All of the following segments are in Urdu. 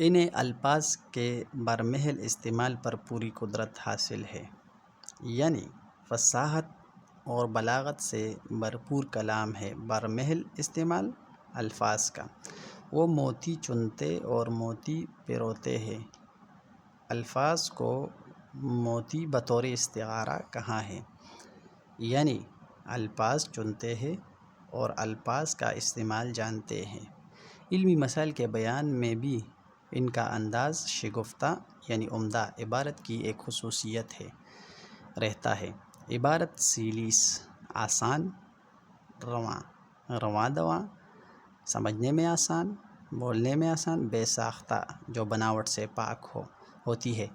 انہیں الفاظ کے برمحل استعمال پر پوری قدرت حاصل ہے، یعنی فصاحت اور بلاغت سے بھرپور کلام ہے۔ برمحل استعمال الفاظ کا، وہ موتی چنتے اور موتی پروتے ہیں۔ الفاظ کو موتی بطور استعارہ کہا ہے، یعنی الفاظ چنتے ہیں اور الفاظ کا استعمال جانتے ہیں۔ علمی مسائل کے بیان میں بھی ان کا انداز شگفتہ یعنی عمدہ عبارت کی ایک خصوصیت ہے رہتا ہے۔ عبارت سلیس، آسان، رواں دواں، سمجھنے میں آسان، بولنے میں آسان، بے ساختہ جو بناوٹ سے پاک ہوتی ہے۔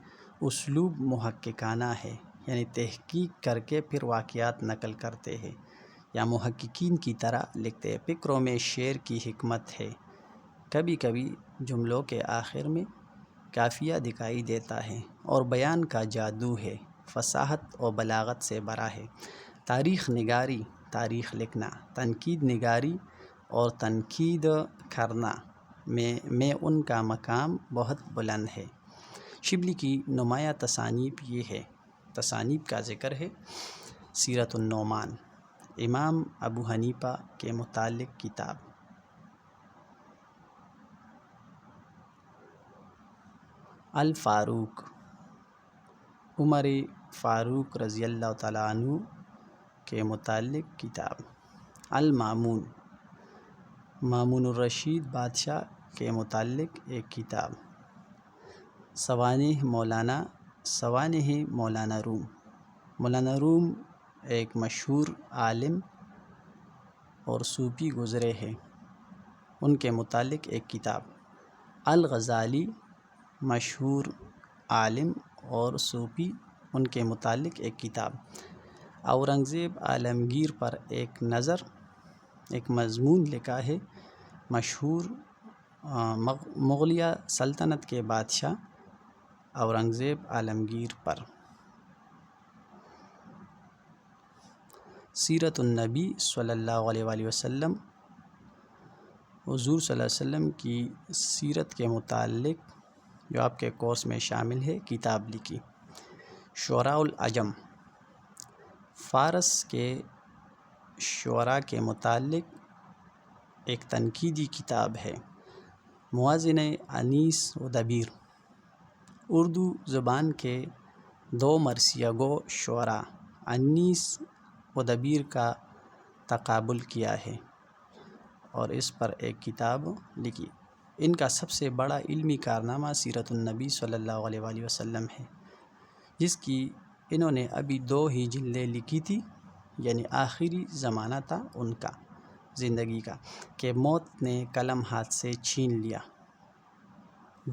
اسلوب محققانہ ہے، یعنی تحقیق کر کے پھر واقعات نقل کرتے ہیں یا محققین کی طرح لکھتے ہیں۔ فقروں میں شعر کی حکمت ہے، کبھی کبھی جملوں کے آخر میں قافیہ دکھائی دیتا ہے، اور بیان کا جادو ہے، فصاحت و بلاغت سے بھرا ہے۔ تاریخ نگاری، تاریخ لکھنا، تنقید نگاری اور تنقید کرنا میں ان کا مقام بہت بلند ہے۔ شبلی کی نمایاں تصانیف یہ ہے۔ تصانیف کا ذکر ہے: سیرۃ النعمان، امام ابو حنیفہ کے متعلق کتاب، الفاروق، عمر فاروق رضی اللہ تعالیٰ عنہ کے متعلق کتاب، المامون، مامون الرشید بادشاہ کے متعلق ایک کتاب، سوانح مولانا، سوانح مولانا روم، مولانا روم ایک مشہور عالم اور صوفی گزرے ہیں، ان کے متعلق ایک کتاب، الغزالی، مشہور عالم اور صوفی، ان کے متعلق ایک کتاب، اورنگزیب عالمگیر پر ایک نظر، ایک مضمون لکھا ہے، مشہور مغلیہ سلطنت کے بادشاہ اورنگزیب عالمگیر پر، سیرۃ النبی صلی اللہ علیہ وآلہ وسلم، حضور صلی اللہ علیہ وسلم کی سیرت کے متعلق جو آپ کے کورس میں شامل ہے کتاب لکھی، شعراء العجم، فارس کے شعراء کے متعلق ایک تنقیدی کتاب ہے، موازنہ انیس و دبیر، اردو زبان کے دو مرثیہ گو شعراء انیس و دبیر کا تقابل کیا ہے اور اس پر ایک کتاب لکھی۔ ان کا سب سے بڑا علمی کارنامہ سیرت النبی صلی اللہ علیہ وآلہ وسلم ہے، جس کی انہوں نے ابھی 2 ہی جلدیں لکھی تھی، یعنی آخری زمانہ تھا ان کا زندگی کا کہ موت نے قلم ہاتھ سے چھین لیا۔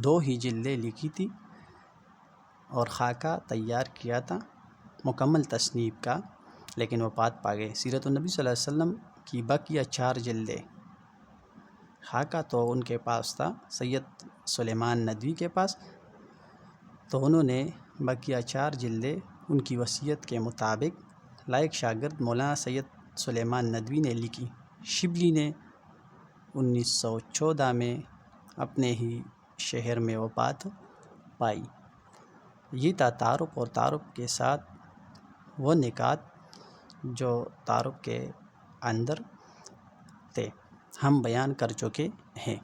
2 ہی جلدیں لکھی تھی اور خاکہ تیار کیا تھا مکمل تصنیف کا، لیکن وفات پا گئے۔ سیرت النبی صلی اللہ علیہ وسلم کی بقیہ 4 جلدیں، خاکہ تو ان کے پاس تھا سید سلیمان ندوی کے پاس، تو انہوں نے بقیہ 4 جلدیں ان کی وصیت کے مطابق لائق شاگرد مولانا سید سلیمان ندوی نے لکھی۔ شبلی نے 1914 میں اپنے ہی شہر میں وفات پائی۔ یہ تھا تعارف، اور تعارف کے ساتھ وہ نکات جو تعارف کے اندر تھے ہم بیان کر چکے ہیں۔